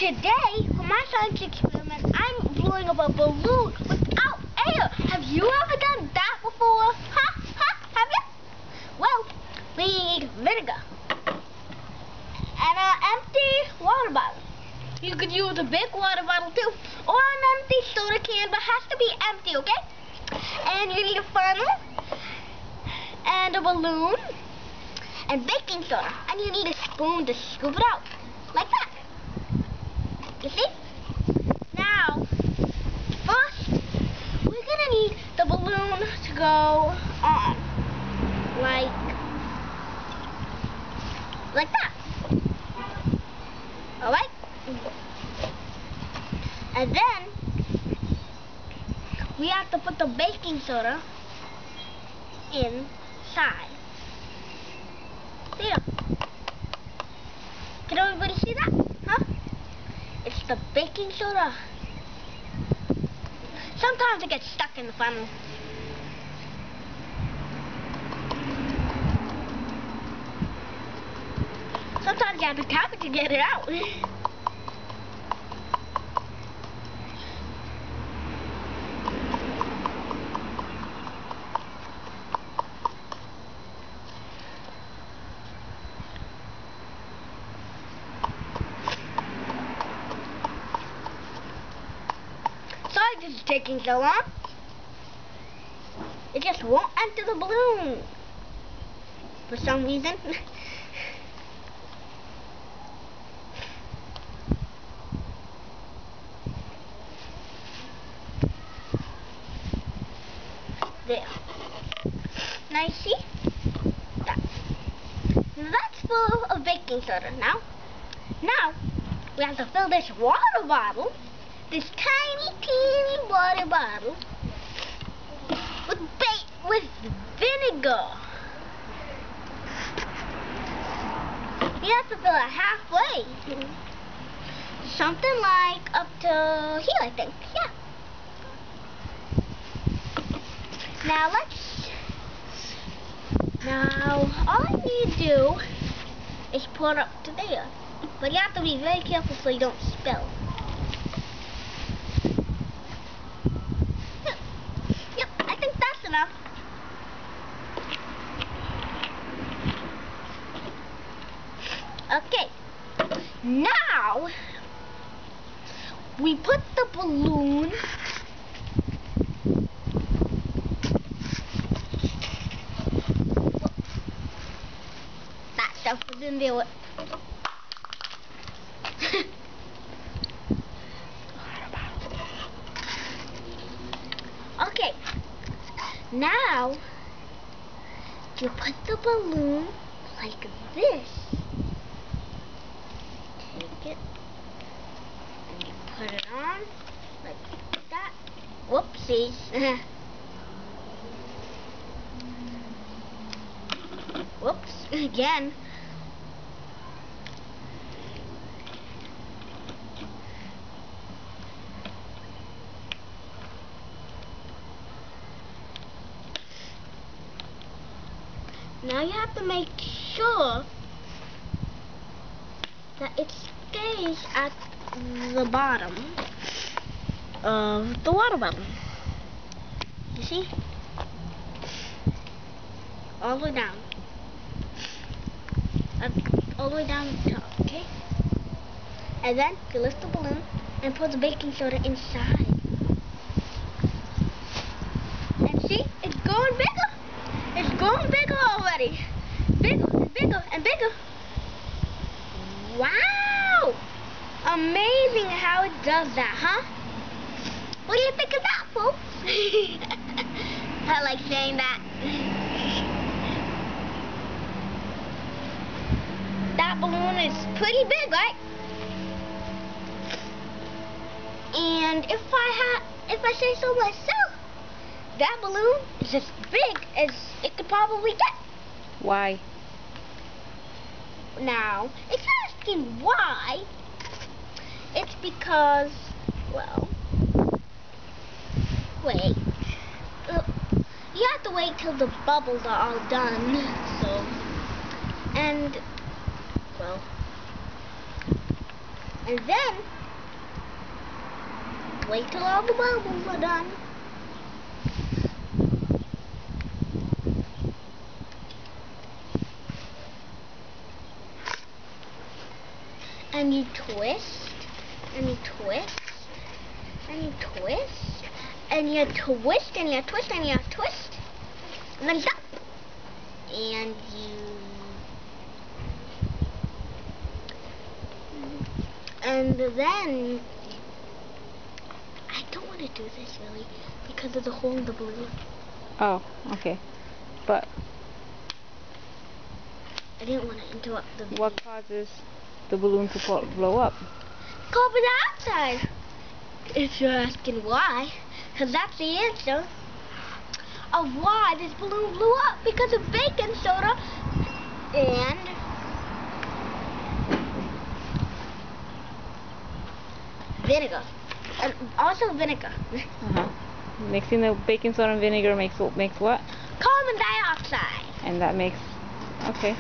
Today, for my science experiment, I'm blowing up a balloon without air. Have you ever done that before? Huh? Have you? Well, we need vinegar and an empty water bottle. You could use a big water bottle too, or an empty soda can, but it has to be empty, okay? And you need a funnel and a balloon and baking soda, and you need a spoon to scoop it out, like that. You see? Now, first, we're gonna need the balloon to go on, like that. Alright? And then, we have to put the baking soda inside. There. Can everybody see that? Huh? It's the baking soda. Sometimes it gets stuck in the funnel. Sometimes you have to tap it to get it out. Sorry this is taking so long. It just won't enter the balloon for some reason. There. Now you see? That. That's full of baking soda. Now we have to fill this water bottle, this tiny, teeny water bottle, with vinegar. You have to fill it halfway. Something like up to here, I think. Yeah. Now all I need to do is pour it up to there. But you have to be very careful so you don't spill. Yep, I think that's enough. Okay, now we put the balloon didn't do it. Okay, now you put the balloon like this. Take it and you put it on like that. Whoopsies. Whoops, again. Now you have to make sure that it stays at the bottom of the water bottle. You see? All the way down. All the way down the top, okay? And then you lift the balloon and put the baking soda inside. And see? It's going bigger. It's going bigger already. Bigger and bigger and bigger. Wow! Amazing how it does that, huh? What do you think of that, folks? I like saying that. That balloon is pretty big, right? And if I say so myself, that balloon is as big as it could probably get. Why? Now, it's asking why. It's because, well, wait. You have to wait till the bubbles are all done. So, and, well, And then, wait till all the bubbles are done. And you twist, and you twist, and you twist, and you twist, and you twist, and you twist, and then dump. And then, I don't want to do this really, because there's a hole in the balloon. Oh, okay. But I didn't want to interrupt the video. What causes the balloon to blow up? Carbon dioxide. If you're asking why, because that's the answer of why this balloon blew up, because of baking soda and vinegar. And also vinegar. Mixing the baking soda and vinegar makes what? Carbon dioxide. And that makes, okay.